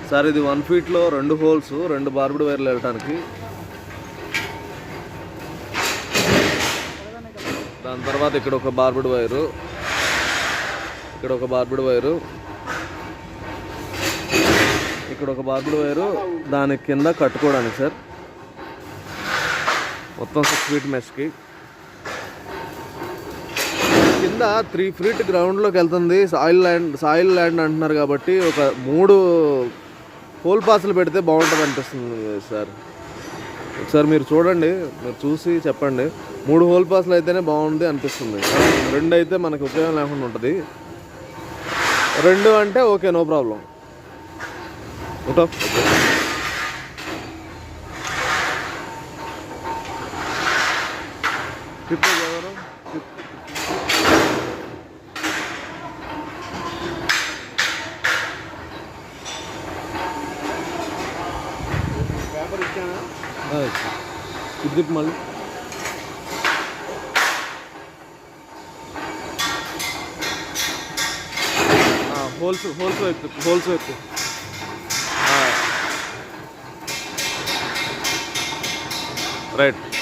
Sir ఇది 1 ఫీట్లో 2 holes, 2 barbed వైర్లు వెళ్ళటానికి. దాని తర్వాత ఇక్కడ ఒక బార్బుడ్ వైరు, ఇక్కడ ఒక బార్బుడ్ వైరు, ఇక్కడ ఒక బార్బుడ్ వైరు దాని కింద కట్టుకోవడానికి సార్. మొత్తం 6 ఫీట్ మెష్కి కింద 3 ఫీట్ గ్రౌండ్లోకి వెళ్తుంది. సాయిల్ ల్యాండ్ అంటున్నారు కాబట్టి ఒక 3 హోల్ పాసులు పెడితే బాగుంటుంది అనిపిస్తుంది సార్. ఒకసారి మీరు చూడండి, మీరు చూసి చెప్పండి. 3 హోల్ పాసులు అయితేనే బాగుంది అనిపిస్తుంది. 2 అయితే మనకు ఉపయోగం లేకుండా ఉంటుంది. 2 అంటే ఓకే, నో ప్రాబ్లం. ఎవరు పేపర్ ఇచ్చానా? ఇది మళ్ళీ హోల్స్ ఎక్కువ రైట్.